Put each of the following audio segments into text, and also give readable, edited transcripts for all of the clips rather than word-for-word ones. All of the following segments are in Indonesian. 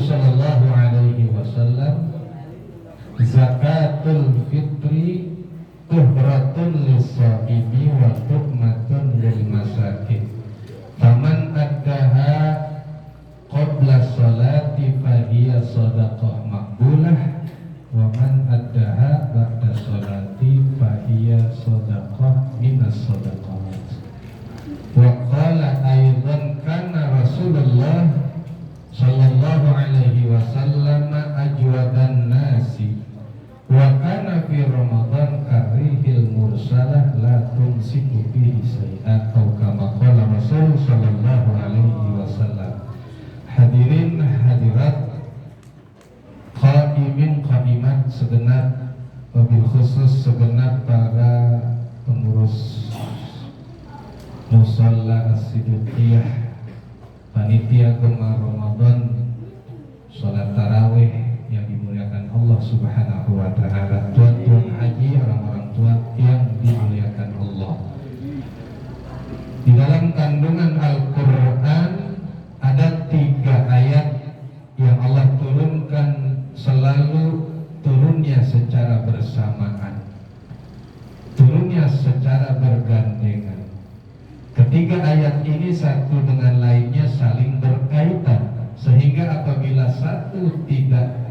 sallallahu alaihi wasallam, zakatul fitri tuhratun lis-shaimi wa tuhmatun lil masakin. Faman addaha qabla sholati fahiya shadaqah maqbulah wa man addaha ba'da sholati fahiya shadaqah minas shadaqat. Wa qala aidan kana Rasulullah sallallahu alaihi wasallam ajwadan nasi wa kana fi Ramadan karihil mursalah la tumsiku bihi syai'an atau kama qala Rasul sallallahu alaihi wasallam. Hadirin hadirat, qaimin qaimat segenap, wabil khusus segenap para pengurus Musalla As-Siddiqiyah, panitia Gemar Ramadan, sholat tarawih yang dimuliakan Allah Subhanahu wa ta'ala, tuan-tuan haji, orang-orang tua yang dimuliakan Allah. Di dalam kandungan Al-Quran ada 3 ayat yang Allah turunkan selalu turunnya secara bersamaan, turunnya secara bergandengan. Ketiga ayat ini satu dengan lainnya saling berkaitan, sehingga apabila satu tidak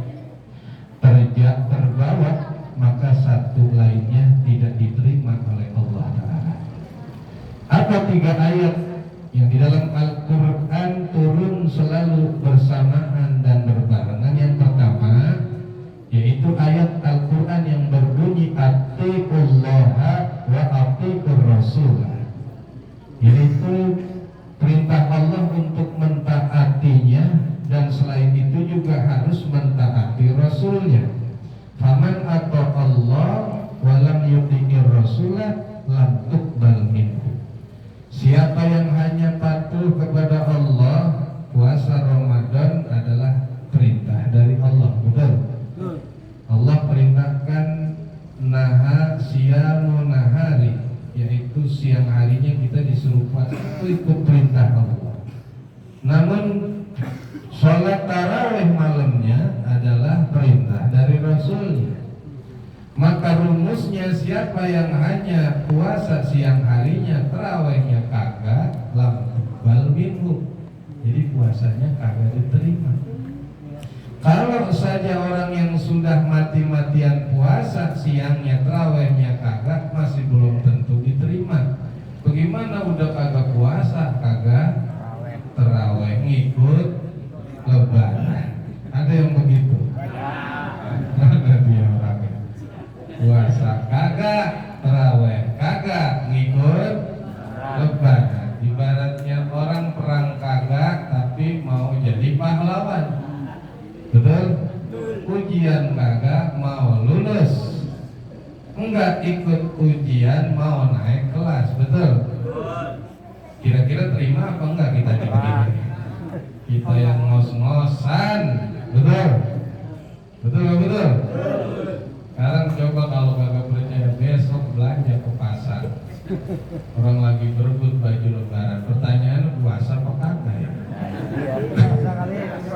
terbawa, maka satu lainnya tidak diterima oleh Allah Ta'ala. Apa 3 ayat yang di dalam Al-Quran turun selalu bersamaan dan berbarengan? Yang pertama yaitu ayat Al-Quran yang berbunyi atiqullaha wa atiqur rasul, yaitu perintah Allah untuk mentaatinya, dan selain itu juga harus mentaati Rasulnya. Faman ata Allah wa lam yuti'ir rasulah lam tuqbal minhu. Siapa yang hanya patuh kepada Allah, puasa Ramadan adalah perintah dari Allah, betul? Allah perintahkan naha siyamu nahari, yaitu siang harinya kita disuruh puasa, itu perintah Allah. Namun sholat tarawih malamnya adalah perintah dari Rasulnya. Maka rumusnya, siapa yang hanya puasa siang harinya, tarawihnya kagak, lam tuqbal minhu, jadi puasanya kagak diterima. Kalau saja orang yang sudah mati-matian puasa siangnya, tarawihnya kagak, masih belum tentu diterima. Bagaimana udah kagak puasa, kagak tarawih, ngikut lebaran? Ada yang begitu? Ada dia orangnya. Puasa kagak, tarawih kagak, ngikut lebaran. Ibaratnya orang perang kagak tapi mau jadi pahlawan, betul? Ujian kagak mau lulus, enggak ikut ujian mau naik kelas, betul? Kira-kira terima apa enggak kita begini? Kita yang ngos-ngosan, betul? Betul? Sekarang coba kalau kagak percaya, besok belanja ke pasar. Orang lagi berebut baju lebaran, pertanyaan puasa apa kagak ya?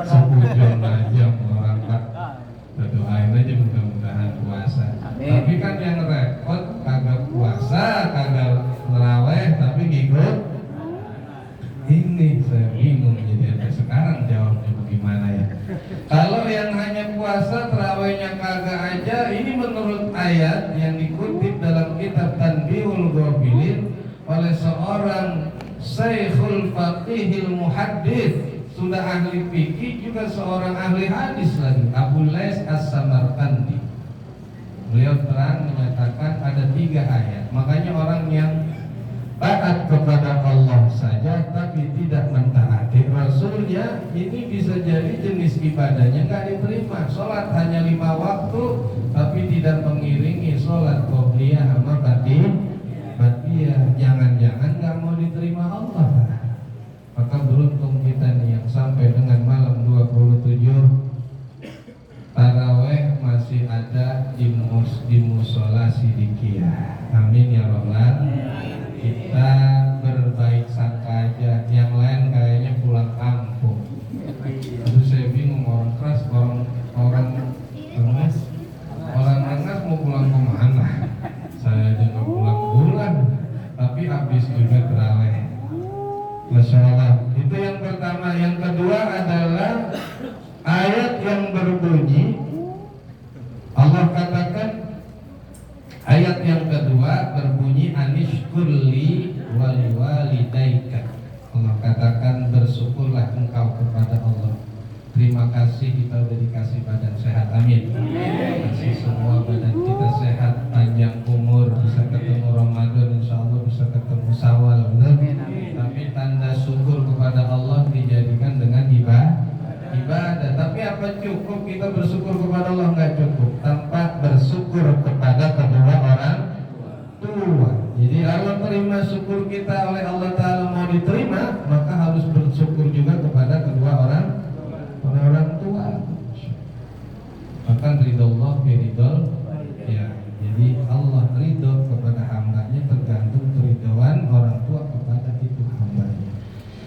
Sebujon aja orang Pak, doain aja mudah-mudahan puasa. Tapi kan yang repot kagak puasa, kagak tarawih tapi ngikut. Ini saya bingung jadi sampai sekarang jawabnya bagaimana ya. Kalau yang hanya puasa tarawihnya kagak aja, ini menurut ayat yang dikutip dalam kitab Tanbihul Ghafilin oleh seorang Syekhul Faqihil Muhaddits, sudah ahli fikih juga seorang ahli hadis lagi, Abu Lais As-Samarqandi. Beliau terang menyatakan ada 3 ayat. Makanya orang yang taat kepada Allah saja tapi tidak mentaati Rasulnya, ini bisa jadi jenis ibadahnya nggak diterima. Sholat hanya 5 waktu tapi tidak mengiringi sholat qobliyah sama ba'diyah, jangan-jangan nggak mau diterima Allah. Maka beruntung kita nih yang sampai dengan malam 27 taraweh masih ada di musola Siddiqiyah. Amin ya rabbal. Kita berbaik sangka aja, yang lain kayaknya pulang kampung. Aduh saya bingung, orang habis juga terawih. Masya Allah. Itu yang pertama. Yang kedua adalah ayat yang berbunyi, Allah katakan, ayat yang kedua berbunyi anishkurli waliwalidaika. Allah katakan bersyukurlah engkau kepada Allah. Terima kasih kita sudah dikasih badan sehat, amin. Kasih semua badan kita sehat, panjang umur, bisa ketemu Ramadan, insya Allah bisa ketemu Syawal, benar? Tapi tanda syukur kepada Allah dijadikan dengan ibadah. Tapi apa cukup kita bersyukur kepada Allah? Enggak cukup tanpa bersyukur kepada kedua orang tua. Jadi Allah terima syukur kita oleh Allah Ta'ala, mau diterima maka harus bersyukur juga kepada kedua orang tua. Bahkan ridho Allah biridol, ya. Jadi Allah ridho kepada hambanya tergantung keridhoan orang tua kepada itu hambanya.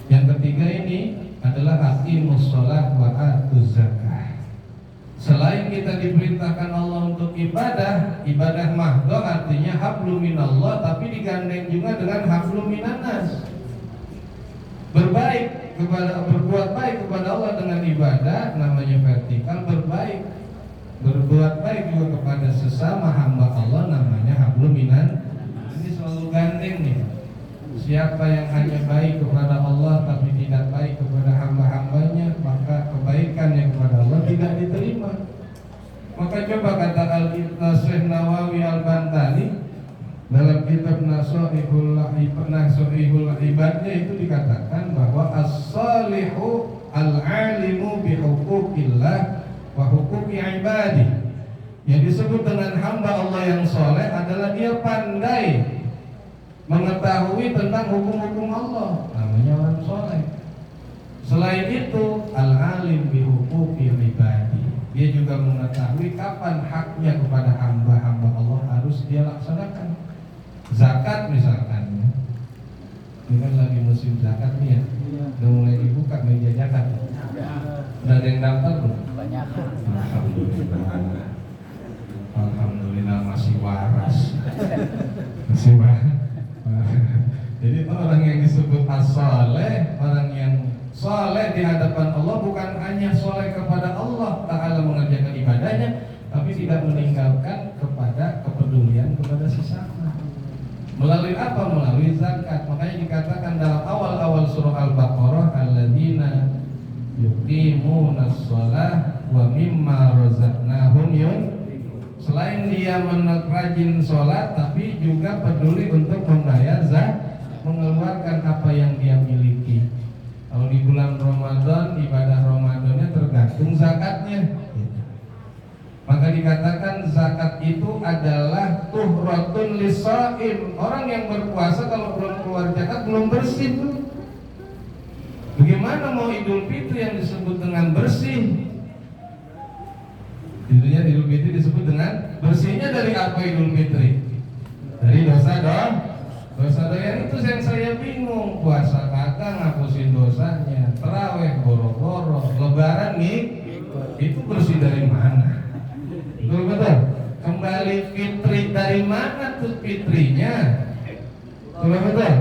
Yang ketiga ini adalah aqimus shalah wa atuz zakah. Selain kita diperintahkan Allah untuk ibadah mahdo artinya hablum minallah, tapi digandeng juga dengan hablum minannas. Berbuat baik kepada Allah dengan ibadah namanya vertikal, berbuat baik juga kepada sesama hamba Allah namanya hablum minan. Ini selalu gandeng nih. Siapa yang hanya baik kepada Allah tapi tidak baik kepada hamba-hambanya, maka kebaikannya kepada Allah tidak diterima. Maka coba kata Al-Nasih Nawawi Al-Bantani dalam kitab Nasoihul Ibadnya itu dikatakan bahwa as-salihu al-alimu bihuquqillah wa huquqi ibadi. Yang disebut dengan hamba Allah yang soleh adalah dia pandai mengetahui tentang hukum-hukum Allah, namanya orang soleh. Selain itu al-alim bihuquqi ibadi, dia juga mengetahui kapan haknya kepada hamba-hamba Allah harus dia laksanakan. Zakat misalkan, ini kan lagi musim zakat nih ya, udah mulai dibuka meja zakat. Udah ada yang daftar belum? Banyak. Alhamdulillah masih waras. Masih waras. Jadi orang yang disebut as-saleh, orang yang saleh di hadapan Allah bukan hanya saleh kepada Allah Ta'ala mengerjakan ibadahnya, tapi tidak meninggalkan kepada kepedulian kepada sesama. Melalui apa? Melalui zakat. Makanya dikatakan dalam awal-awal surah Al-Baqarah, alladzina yuqimunas shalah wa mimma razaqnahum yunfiqun. Selain dia rajin sholat, tapi juga peduli untuk membayar zakat, mengeluarkan apa yang dia miliki. Kalau di bulan Ramadan, ibadah Ramadannya tergantung zakatnya. Maka dikatakan zakat itu adalah tuhratun lisaim. Orang yang berpuasa kalau belum keluar zakat belum bersih. Bagaimana mau Idul Fitri yang disebut dengan bersih? Idul Fitri disebut dengan bersihnya dari apa Idul Fitri? Dari dosa dong. Dosa yang itu yang saya bingung. Puasa kagak ngapusin dosanya, tarawih boro-boro, lebaran nih itu bersih dari mana? Betul. Kembali fitri dari mana tuh fitrinya? Betul.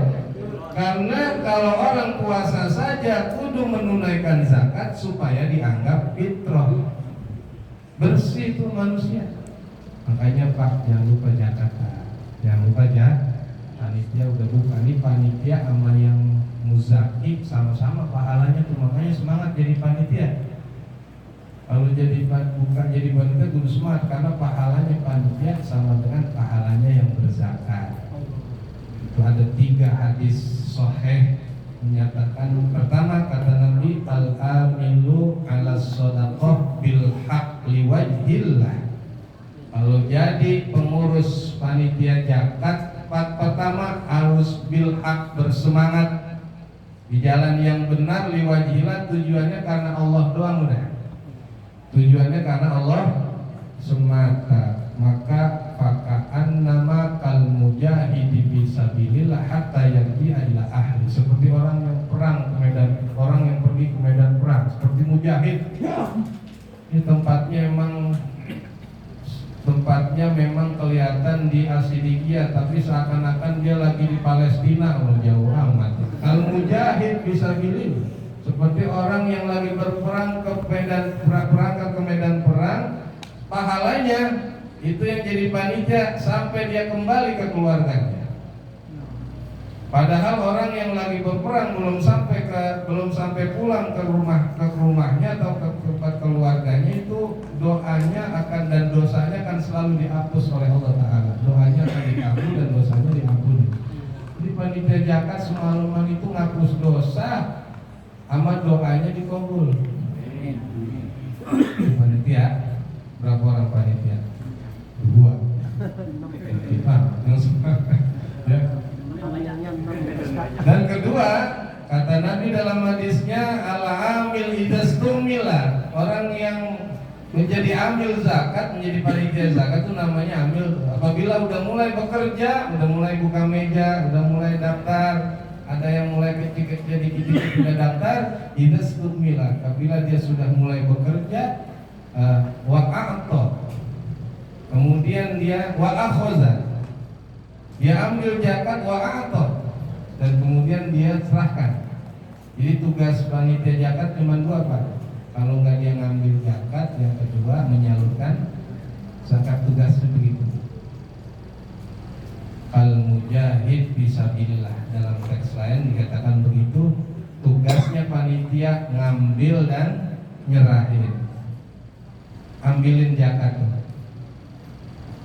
Karena kalau orang puasa saja kudu menunaikan zakat supaya dianggap fitrah. Bersih itu manusia. Makanya Pak jangan lupa zakat. Jangan lupa zakat. Panitia udah buka nih, panitia sama yang muzaki sama-sama pahalanya tuh, makanya semangat jadi panitia. Kalau jadi bukan jadi panitia kudu semangat karena pahalanya panitia sama dengan pahalanya yang berzakat. Itu ada 3 hadis sahih menyatakan, pertama kata Nabi, al-amilu ala shadaqah bil haq liwajhillah. Kalau jadi pengurus panitia zakat, pertama harus bil haq, bersemangat di jalan yang benar, liwajhillah, tujuannya karena Allah doang udah. Tujuannya karena Allah semata. Maka fakaan nama kal mujahidi fisabilillah hatta yanti ila ahli. Seperti orang yang perang ke medan, orang yang pergi ke medan perang, seperti mujahid. Ini tempatnya emang tempatnya memang kelihatan di Asidikia, tapi seakan-akan dia lagi di Palestina, jauh amat. Al-mujahid bisa pilih seperti orang yang lagi berperang ke berangkat ke medan perang, pahalanya itu yang jadi panitia sampai dia kembali ke keluarganya. Padahal orang yang lagi berperang belum sampai pulang ke rumahnya atau ke tempat keluarganya, itu doanya akan dan dosanya akan selalu dihapus oleh Allah Ta'ala. Doanya akan dikabul dan dosanya diampuni. Jadi panitia zakat semalaman itu ngapus dosa, sama doanya dikabul. Panitia berapa orang panitia? 2. Ya. Dan kedua, kata Nabi dalam hadisnya, al-amil idastumila, orang yang menjadi amil zakat, menjadi panitia zakat itu namanya amil. Apabila udah mulai bekerja, udah mulai buka meja, udah mulai daftar, ada yang mulai kecil jadi sudah daftar, idastumila. Apabila dia sudah mulai bekerja, wa'ato, kemudian dia wa'akhoza, dia ambil zakat wa'ato, dan kemudian dia serahkan. Jadi tugas panitia zakat cuma 2, Pak. Kalau nggak dia ngambil zakat, yang kedua menyalurkan zakat, tugasnya begitu. Al-mujahid fisabilillah, dalam teks lain dikatakan begitu. Tugasnya panitia ngambil dan nyerahin. Ambilin zakat tuh.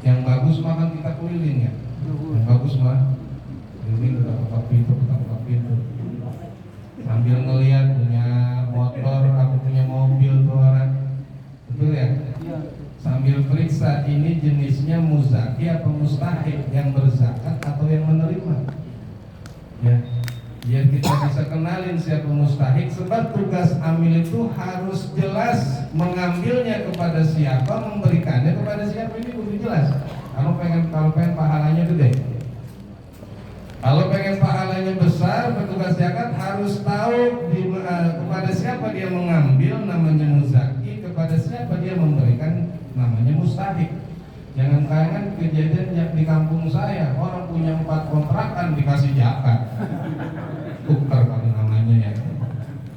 Yang bagus mah kan kita keliling ya. Yang bagus mah keliling ketok pintu. Sambil ngelihat punya motor, aku punya mobil tuh orang, betul ya? Sambil periksa ini jenisnya muzaki apa mustahik, yang berzakat atau yang menerima. Ya, biar kita bisa kenalin siapa mustahik. Sebab tugas amil itu harus jelas, mengambilnya kepada siapa, memberikannya kepada siapa, ini kudu jelas. Kalau pengen pahalanya gede. Kalau pengen pahalanya besar, petugas zakat harus tahu kepada siapa dia mengambil, namanya muzaki, kepada siapa dia memberikan, namanya mustahik. Jangan kejadian di kampung saya, orang punya 4 kontrakan dikasih zakat. Tukar kali namanya ya.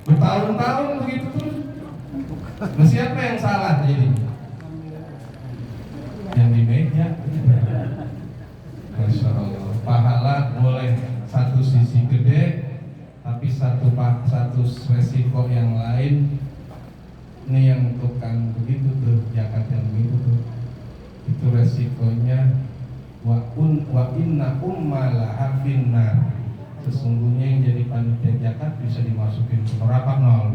Bertahun-tahun begitu terus. Nah, siapa yang salah jadi? Yang di meja. Masya Allah. Pahala boleh satu sisi gede, tapi satu resiko yang lain. Ini yang tukang begitu tuh, zakat yang begitu tuh, itu resikonya wa inna ummalaha finnar. Sesungguhnya yang jadi panitia zakat bisa dimasukin ke neraka nol.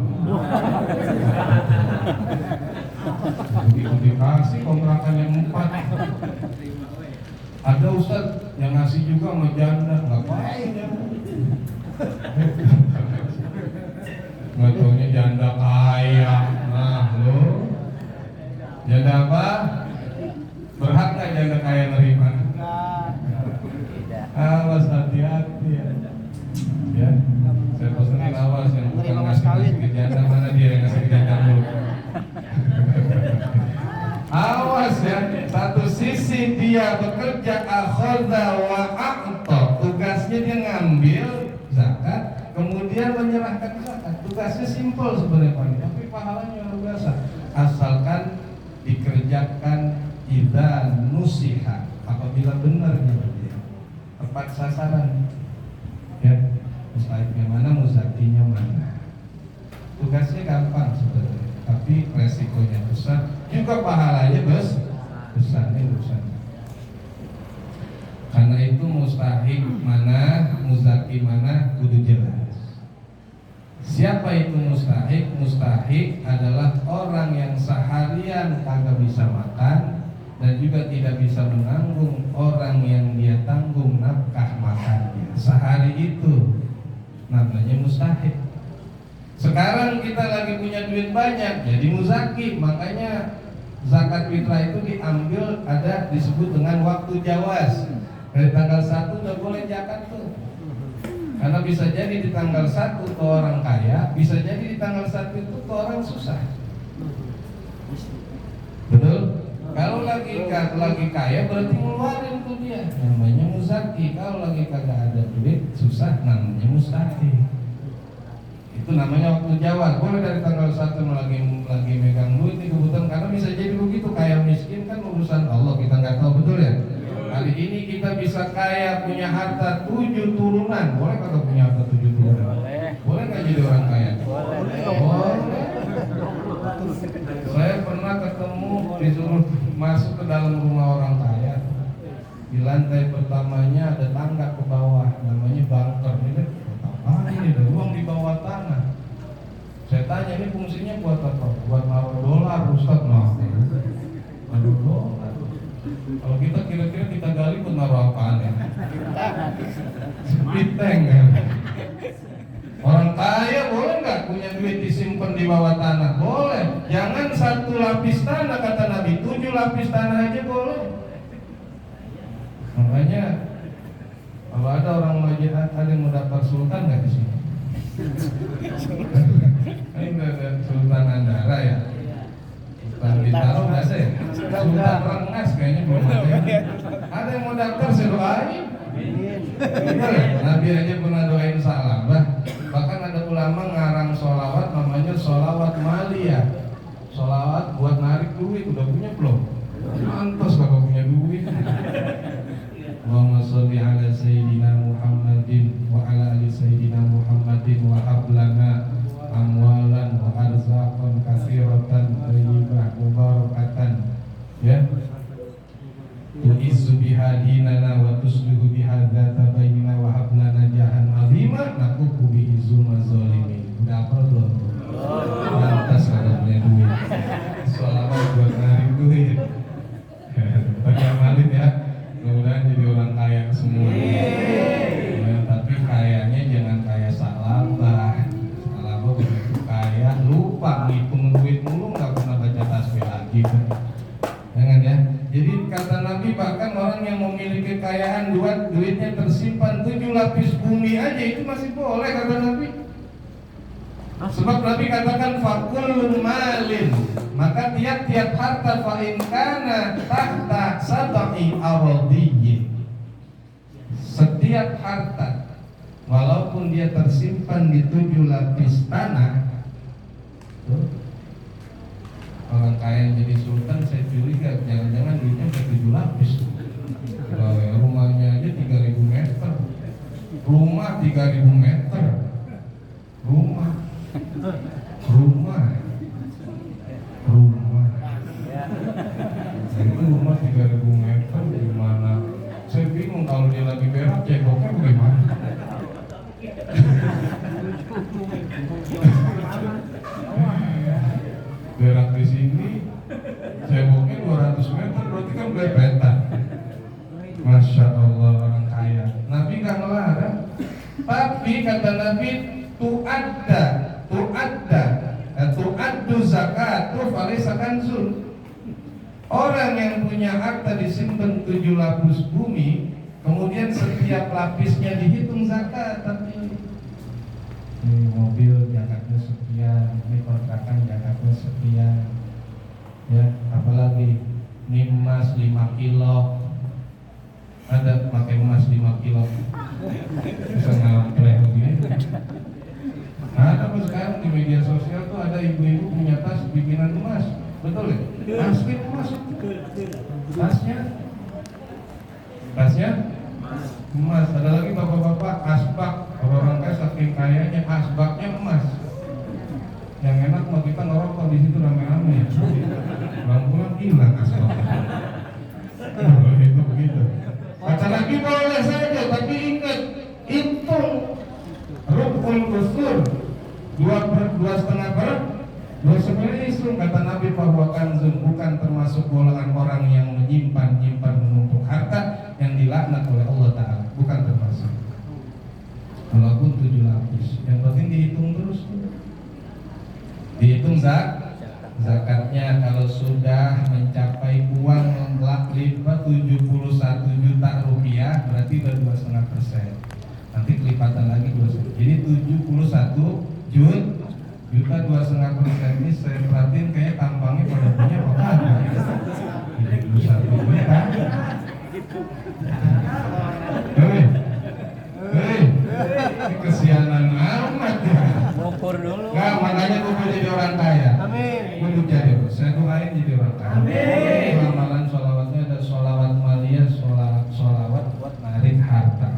Begitu dikasih kontrakan yang 4. Ada Ustaz yang ngasih juga sama janda, ngapain ya? Nggak taunya janda kaya. Nah lo, janda apa? Berhak nggak janda kaya nerima? Awas, hati-hati ya. Ya, saya pesenin awas yang bukan ngasih ke janda, mana dia yang ngasih ke janda dulu. Awas ya, satu sisi dia bekerja akhadha wa a'ta, tugasnya dia ngambil zakat, kemudian menyerahkan zakat. Tugasnya simpel sebenarnya Pak, tapi pahalanya luar biasa. Asalkan dikerjakan idza nusiha, apabila benar dia tepat sasaran. Ya, mustahiknya mana, muzakinya mana. Tugasnya gampang sebenarnya, tapi resikonya besar. Juga pahalanya besar, ini besar. Karena itu mustahik mana, muzaki mana, kudu jelas. Siapa itu mustahik? Mustahik adalah orang yang seharian kagak bisa makan dan juga tidak bisa menanggung orang yang dia tanggung nafkah makannya sehari itu, namanya mustahik. Sekarang kita lagi punya duit banyak, jadi muzaki, makanya zakat fitrah itu diambil, ada disebut dengan waktu jawaz. Dari tanggal 1 udah boleh zakat tuh. Karena bisa jadi di tanggal 1 ke orang kaya, bisa jadi di tanggal 1 itu ke orang susah. Betul? Kalau lagi kaya berarti ngeluarin tuh dia, namanya muzaki. Kalau lagi kagak ada duit susah, namanya mustaqim. Itu namanya waktu jawab. Boleh dari tanggal 1 lagi megang duit nih kebutuhan, karena bisa jadi begitu. Kaya miskin kan urusan Allah, kita nggak tahu, betul ya. Kali ini kita bisa kaya, punya harta 7 turunan. Boleh kagak punya harta 7 turunan? Boleh nggak jadi orang kaya? Boleh. Saya pernah ketemu, disuruh masuk ke dalam rumah orang kaya. Di lantai pertamanya ada tangga ke bawah, namanya bunker. Ini ini ada ruang di bawah tanah. Saya tanya, ini fungsinya buat apa? Buat naruh dolar, Ustaz. Nah, naruh dolar. Kalau kita kira-kira kita gali buat naruh apaan ya? Speed tank kan? Orang kaya boleh nggak punya duit disimpan di bawah tanah? Boleh. Jangan 1 lapis tanah kata Nabi, 7 lapis tanah aja boleh. Makanya kalau ada orang majid, ada yang mau daftar sultan nggak di sini? Ini ada Sultan Andara ya. Sultan Bintaro nggak sih? Sultan Rengas kayaknya belum ada. Ada yang mau daftar, saya doain. Nabi aja pernah doain sahabat. Bahkan ada ulama ngarang sholawat namanya sholawat maliyah. Sholawat buat narik duit, udah punya belum? Mantos kalau punya duit. Allahumma sholli ala sayyidina Muhammadin wa ala ali sayyidina Muhammadin wa hablana amwalan wa arzaqan katsiratan thayyibah mubarakatan. Ya. Tu'izzu biha dinana wa tuslihu biha dzata bainana wa hablana jahan azima nakubu bihi zulma zalimin. Udah apa belum? Lantas kalau punya duit. Sholawat buat narik duit. Banyak malin ya. Mudah-mudahan jadi orang kaya semua. Ya, tapi kayanya jangan kaya salabah. Salabah begitu kaya lupa ngitung duit mulu, nggak pernah baca tasbih lagi. Jangan ya. Jadi kata Nabi, bahkan orang yang memiliki kekayaan duitnya tersimpan 7 lapis bumi aja itu masih boleh kata Nabi. Sebab Nabi katakan fakulun malin, maka tiap-tiap harta fa'in kana tahta sab'i aradiyyin. Setiap harta walaupun dia tersimpan di 7 lapis tanah. Orang kaya yang jadi sultan, saya curiga jangan-jangan duitnya udah 7 lapis. Rumahnya aja 3.000 meter. Rumah 3.000 meter. Rumah. Itu rumah 3.000 meter gimana? Saya bingung kalau dia lagi berak ceboknya bagaimana? Berak di sini, ceboknya 200 meter, berarti kan belepetan. Masya Allah orang kaya. Nabi nggak ngelarang, tapi kata Nabi tu'addu zakatu falaysa kanzun. Orang yang punya harta disimpan 7 lapis bumi, kemudian setiap lapisnya dihitung zakat. Tapi ini mobil zakatnya sekian, ini kontrakan zakatnya sekian, ya apalagi ini emas 5 kilo, ada pakai emas 5 kilo, bisa ngapleh begini. Ada pun sekarang di media sosial tuh ada ibu-ibu punya tas bikinan emas, betul ya? Asli emas, tasnya emas. Ada lagi bapak-bapak asbak, orang kaya saking kayanya asbaknya emas. Yang enak mau kita ngerokok di situ rame-rame. Pulang-pulang hilang asbaknya. Itu begitu. Kata lagi boleh saja, tapi ingat hitung rukun kusur 2,5 hitung. Kata Nabi bahwa kanzun bukan termasuk golongan orang yang menyimpan menumpuk harta yang dilaknat oleh Allah Ta'ala, bukan termasuk. Walaupun 7 lapis, yang penting dihitung terus. Dihitung zakatnya. Kalau sudah mencapai uang lipat 71 juta rupiah, berarti udah 2,5%. Nanti kelipatan lagi 2,5%. Jadi 71 juta 2,5% ini saya perhatiin kayak tampangnya pada punya apa? 71 juta. Hei, kesianan amat ya. Ukur dulu. Nggak, makanya gue mau jadi orang kaya. Amin. Gue jadi, saya doain jadi orang kaya. Amin. Amalan sholawatnya ada sholawat maliyah, sholawat buat narik harta.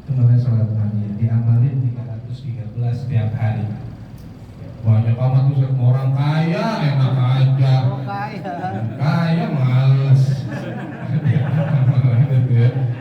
Itu namanya sholawat maliyah. Diamalin 313 setiap hari. Banyak amat tuh orang kaya enak aja. Kaya males.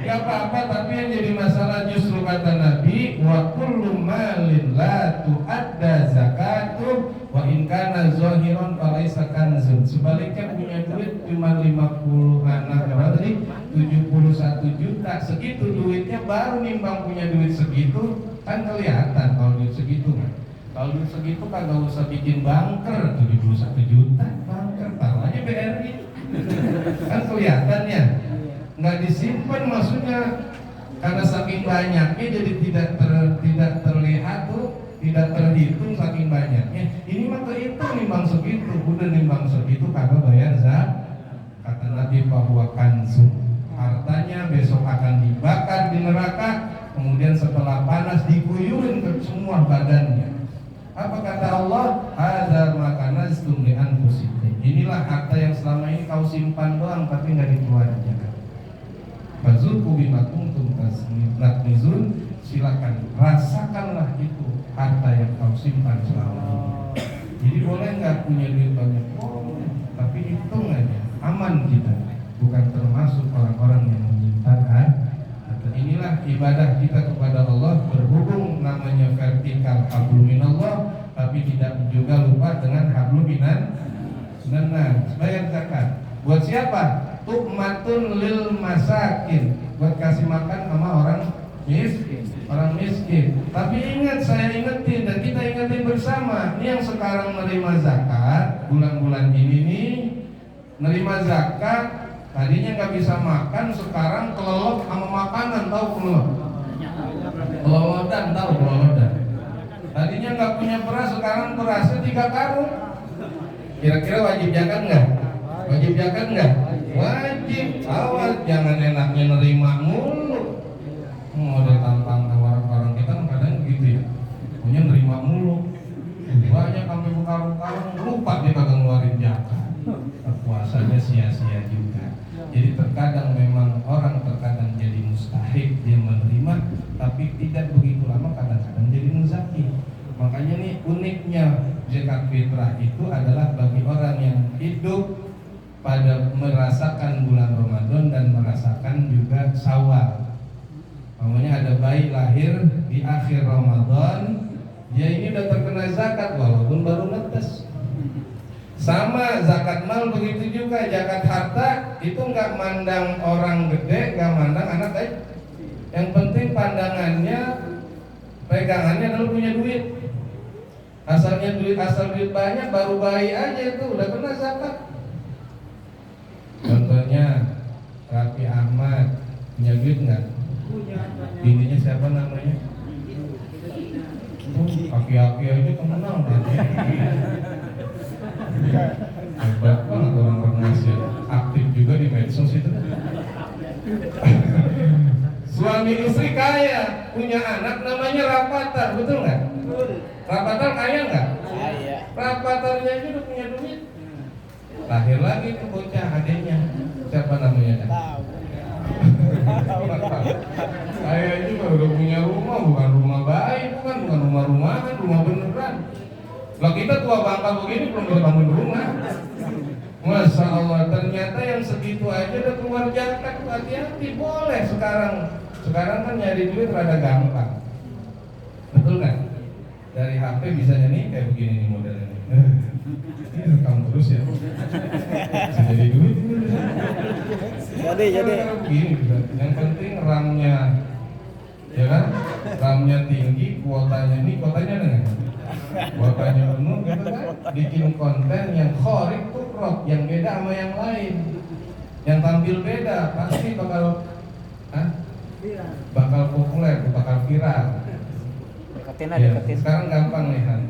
Ya apa-apa, tapi yang jadi masalah justru kata Nabi, wa kullu malin la tu'adda zakatuh wa in kana zahiran falaisa kanzun. Sebaliknya punya duit cuma 50 anak tadi 71 juta, segitu duitnya baru nimbang punya duit segitu kan kelihatan kalau duit segitu kan. Kalau duit segitu kagak usah bikin bunker 71 juta, bunker taruh aja BRI. Kan kelihatan ya. Nggak disimpan maksudnya karena saking banyaknya jadi tidak terlihat tuh, tidak terhitung saking banyaknya. Ini mah kehitung nimbang segitu, udah nimbang segitu kagak bayar zakat. Kata Nabi bahwa kanzun, hartanya besok akan dibakar di neraka, kemudian setelah panas diguyurin ke semua badannya. Apa kata Allah? Hadza ma kanaztum li anfusikum. Inilah harta yang selama ini kau simpan doang tapi nggak dikeluarkan. Fazuqu bima kuntum taknizun, silakan rasakanlah itu harta yang kau simpan selama ini. Jadi boleh nggak punya duit banyak? Boleh, tapi hitung aja, aman kita, bukan termasuk orang-orang yang menyimpan harta. Inilah ibadah kita kepada Allah, berhubung namanya vertikal hablum minallah, tapi tidak juga lupa dengan hablum minan nas. Bayar zakat. Buat siapa? Tu'matun lil masakin, buat kasih makan sama orang miskin. Tapi ingat, saya ingetin dan kita ingetin bersama, ini yang sekarang menerima zakat bulan-bulan ini nih, menerima zakat tadinya nggak bisa makan, sekarang kelelep sama makanan, tahu kelelep? Kelolodan, tahu kelolodan? Tadinya nggak punya beras, sekarang berasnya 3 karung. Kira-kira wajib zakat nggak? Wajib zakat nggak? Wajib. Awas, jangan enaknya nerima mulu. Model tampang orang kita kan kadang gitu ya, punya nerima mulu. Banyak sampai berkarung-karung, lupa dia kagak ngeluarin zakat. Puasanya sia-sia juga. Jadi terkadang memang orang terkadang jadi mustahik dia menerima, tapi tidak begitu lama kadang-kadang jadi muzaki. Makanya nih uniknya zakat fitrah itu adalah bagi orang yang hidup pada merasakan bulan Ramadan dan merasakan juga Syawal. Namanya ada bayi lahir di akhir Ramadan, dia ini udah terkena zakat walaupun baru netes. Sama zakat mal begitu juga, zakat harta itu nggak mandang orang gede, nggak mandang anak kecil. Yang penting pandangannya, pegangannya adalah punya duit. Asal duit banyak, baru bayi aja itu udah kena zakat. Contohnya Raffi Ahmad punya duit nggak? Bininya siapa namanya? Aki-aki aja kenal berarti. Hebat banget orang Indonesia, aktif juga di medsos itu. Suami istri kaya, punya anak namanya Rapatar, betul nggak? Rapatar kaya nggak? Kaya. Rapatarnya aja udah punya duit. Lahir lagi tuh bocah adiknya, siapa namanya? Tahu. Saya juga udah punya rumah, bukan rumah baik, bukan rumah-rumahan, rumah beneran. Lah kita tua bangka begini belum bisa bangun rumah. Masya Allah, ternyata yang segitu aja udah keluar zakat. Hati-hati, boleh sekarang. Sekarang kan nyari duit rada gampang, betul nggak? Dari HP bisanya nih kayak begini nih modelnya nih. Ini rekam terus ya. Jadi duit. Jadi. Begini juga. Yang penting RAM-nya, ya kan? RAM-nya tinggi, kuotanya dengan kuotanya penuh, gitu kan? Bikin konten yang khorik tuh rock, yang beda sama yang lain, yang tampil beda, pasti bakal populer, bakal viral. Deketin. Sekarang gampang nih Han.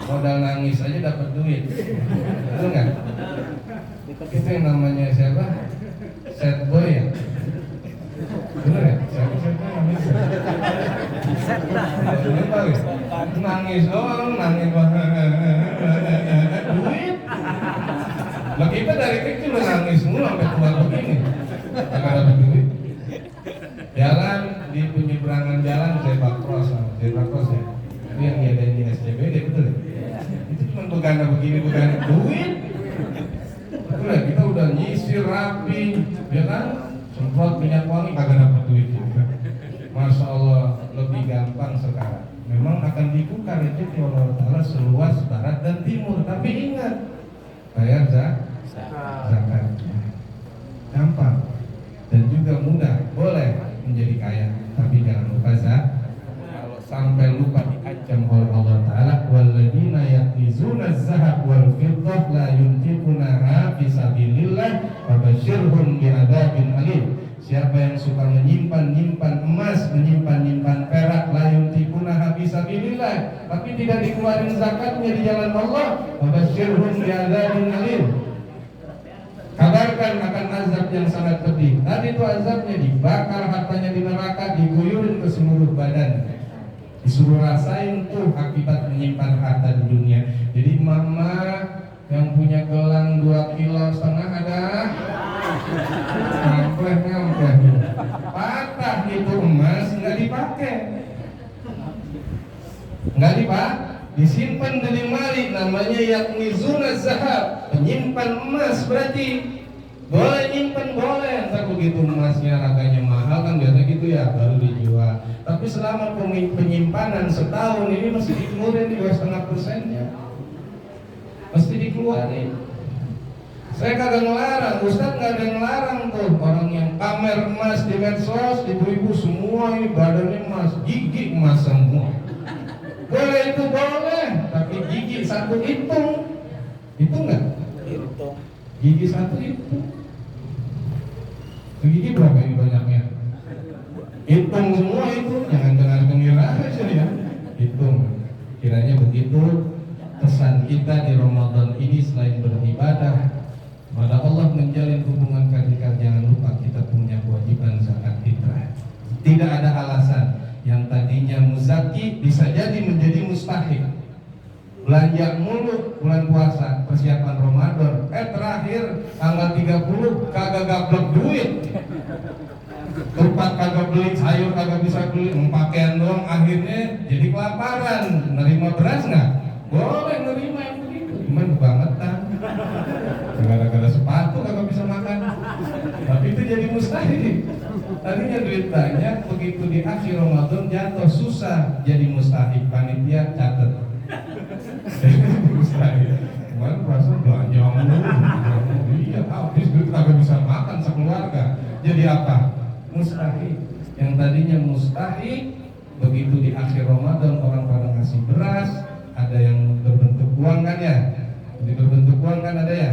modal nangis aja dapat duit. Betul nggak? Itu yang namanya siapa? Sad boy ya? Bener ya? Siapa namanya? Sad boy. Nangis doang, nangis duit. Lah kita dari kecil udah nangis mulu sampai tua begini. Nggak dapat duit. Jalan di penyeberangan jalan zebra cross ya. Itu yang diadain di SCBD, betul ya? Itu cuma begana begini, begana duit. Betul ya? Kita udah nyisir rapi, ya kan? Semprot minyak wangi kagak dapat duit juga. Masya Allah, lebih gampang sekarang. Memang akan dibuka rezeki Allah Ta'ala seluas barat dan timur. Tapi ingat, bayar zakat. Gampang dan juga mudah, boleh menjadi kaya. Tapi jangan lupa kalau sampai lupa diancam oleh Allah Ta'ala, walladzina yaknizuna az-zahab wal fiddah la yunfiqunaha fi sabilillah fabashshirhum bi'adzabin alim. Siapa yang suka menyimpan emas, menyimpan perak, la yunfiqunaha fi sabilillah, tapi tidak dikeluarin zakatnya di jalan Allah, fabashshirhum bi'adzabin alim. Kabarkan akan azab yang sangat pedih. Tadi itu azabnya dibakar, hartanya di neraka, diguyurin ke seluruh badan. Disuruh rasain tuh akibat menyimpan harta di dunia. Jadi mama yang punya gelang 2,5 kilo ada ngampleh patah itu emas, nggak dipakai, disimpan di lemari, namanya yaknizuna zahab, penyimpan emas. Berarti boleh nyimpen, boleh, ntar begitu emasnya harganya mahal kan biasa gitu ya, baru dijual. Tapi selama penyimpanan setahun ini mesti dikeluarin 2,5%-nya, mesti dikeluarin. Saya kagak ngelarang, Ustaz nggak ada yang ngelarang tuh orang yang pamer emas di medsos, ibu-ibu semua ini badannya emas, gigi emas semua. Boleh itu boleh, tapi gigi satu hitung nggak? Hitung. Gigi satu hitung. Gigi berapa ini banyaknya? Hitung semua itu, jangan dengar dengar aja ya. Hitung. Kiranya begitu pesan kita di Ramadan ini, selain beribadah pada Allah, menjalin hubungan kardikat, jangan lupa kita punya kewajiban zakat fitrah. Tidak ada alasan yang tadinya muzaki bisa jadi menjadi mustahik. Belanja mulu bulan puasa, persiapan Ramadan, terakhir tanggal 30 kagak gablek duit. Tempat kagak beli, sayur kagak bisa beli, pakaian doang, akhirnya jadi kelaparan. Nerima beras nggak? Boleh nerima yang begitu, cuman kebangetan. Gara-gara sepatu kagak bisa makan. Tapi itu jadi mustahil. Tadinya duit banyak, begitu di akhir Ramadan jatuh, susah, jadi mustahil. Panitia catat. Mustahil. Kemarin puasa belanja mulu. Iya, habis duit kagak bisa makan sekeluarga. Jadi apa? Mustahil. Yang tadinya mustahil, begitu di akhir Ramadan orang pada ngasih beras, ada yang berbentuk uang kan ya? Di berbentuk uang kan ada ya?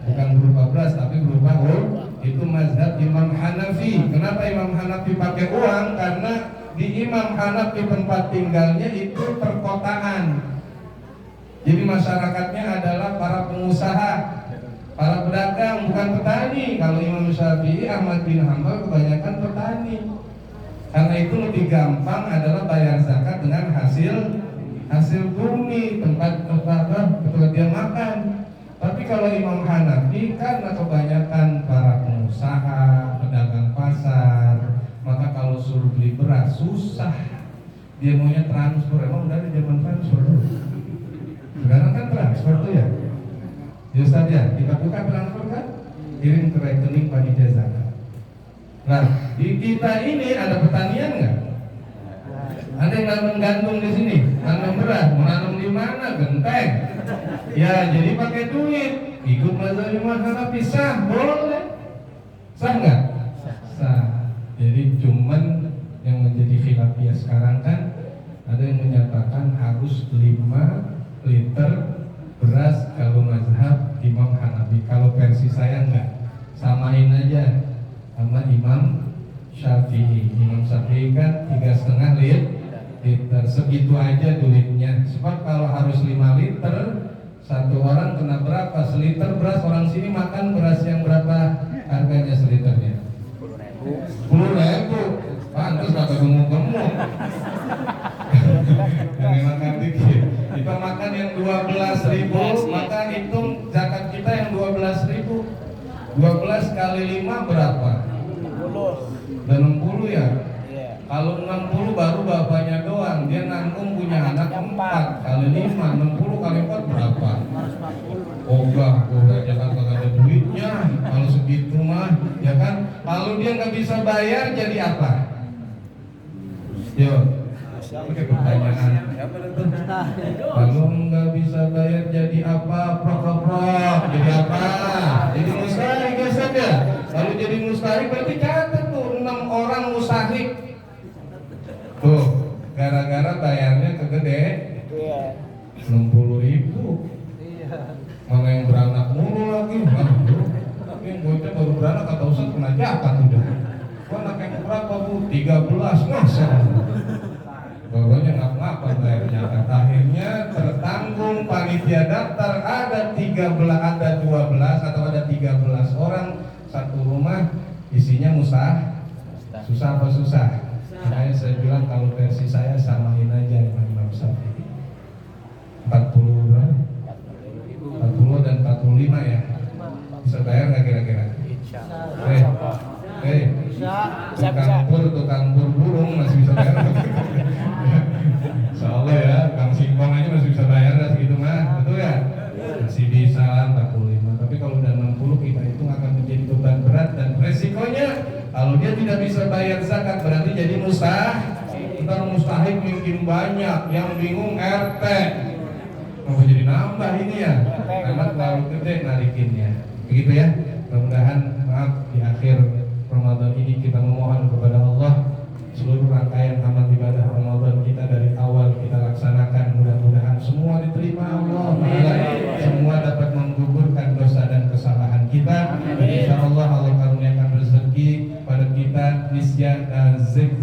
Bukan berupa beras tapi berupa uang. Itu mazhab Imam Hanafi. Kenapa Imam Hanafi pakai uang? Karena di Imam Hanafi tempat tinggalnya itu perkotaan. Jadi masyarakatnya adalah para pengusaha, para pedagang, bukan petani. Kalau Imam Syafi'i, Ahmad bin Hanbal kebanyakan petani. Karena itu lebih gampang adalah bayar zakat dengan hasil bumi, tempat dia makan. Tapi kalau Imam Hanafi, karena kebanyakan para pengusaha, pedagang pasar, maka kalau suruh beli beras susah. Dia maunya transfer, emang udah ada zaman transfer dulu. Sekarang kan transfer tuh ya. Ya Ustaz ya, kita buka transfer kan, kirim ke rekening panitia zakat. Nah, di kita ini ada pertanian nggak? Ada yang nanam gandum di sini, nanam beras, mau nanam di mana? Genteng. Ya, jadi pakai duit. Ikut mazhab Imam Hanafi, sah, boleh. Sah nggak? Sah. Jadi cuman yang menjadi khilafiyah sekarang kan ada yang menyatakan harus 5 liter beras kalau mazhab Imam Hanafi. Kalau versi saya enggak, samain aja sama Imam Syafi'i. Imam Syafi'i kan 3,5 liter. liter, segitu aja duitnya. Sebab kalau harus 5 liter, satu orang kena berapa? Seliter beras, orang sini makan beras yang berapa harganya seliternya? 10.000. Pantes kata gemuk-gemuk. Yang makan dikit. Kita makan yang 12.000, maka hitung zakat kita yang 12.000. 12 kali 5 berapa? 60 ya? Kalau 60 baru bapaknya doang, dia nanggung punya anak 4 kali 5, 60 kali 4 berapa? Ogah, jangan kagak ada duitnya, kalau segitu mah, ya kan? Kalau dia nggak bisa bayar jadi apa? Yo, oke pertanyaan. Kalau nggak bisa bayar jadi apa? Prok, jadi apa? Jadi mustahik ya saja. Kalau jadi mustahik berarti catat tuh 6 orang mustahik. Tuh, gara-gara bayarnya kegede 60.000. Mana yang beranak mulu lagi. Tapi yang bocah baru beranak kata Ustaz kena jakat udah. Gua anak yang berapa Bu? 13. Masa? Pokoknya ngapa-ngapa bayar jakat. Akhirnya tertanggung panitia daftar ada 13, ada 12 atau ada 13 orang satu rumah isinya susah apa susah? Makanya saya bilang kalau versi saya samain aja Imam Syafi'i 40 berapa? 40 dan 45 ya. Bisa bayar nggak kira-kira? Tukang pur burung masih bisa bayar. Insya Allah ya, tukang singkong aja masih bisa bayar dah segitu mah, betul ya? Masih bisa lah 45. Tapi kalau udah 60 kita hitung akan menjadi beban berat dan resikonya kalau dia tidak bisa bayar zakat berarti jadi ntar mustahik mungkin banyak, yang bingung RT. Mau jadi nambah ini ya, karena terlalu gede narikinnya. Begitu ya. Mudah-mudahan maaf di akhir Ramadan ini kita memohon kepada Allah seluruh rangkaian amal ibadah Ramadan kita dari awal kita laksanakan, mudah-mudahan semua diterima Allah. Semua dapat menggugurkan dosa dan kesalahan kita. Insyaallah Allah karuniakan rezeki pada kita nisyan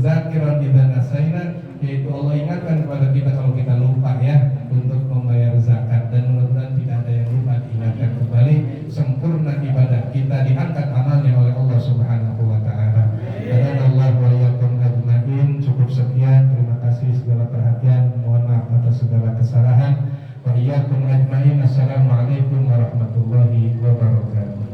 zakiran idza nasaina, yaitu Allah ingatkan kepada kita kalau kita lupa ya untuk membayar zakat, dan mudah-mudahan tidak ada yang lupa diingatkan kembali, sempurna ibadah kita diangkat amalnya oleh Allah Subhanahu wa taala. Allah wa iyyakum ajmain. Cukup sekian, terima kasih segala perhatian, mohon maaf atas segala kesalahan. Wa iyyakum ajmain. Assalamualaikum warahmatullahi wabarakatuh.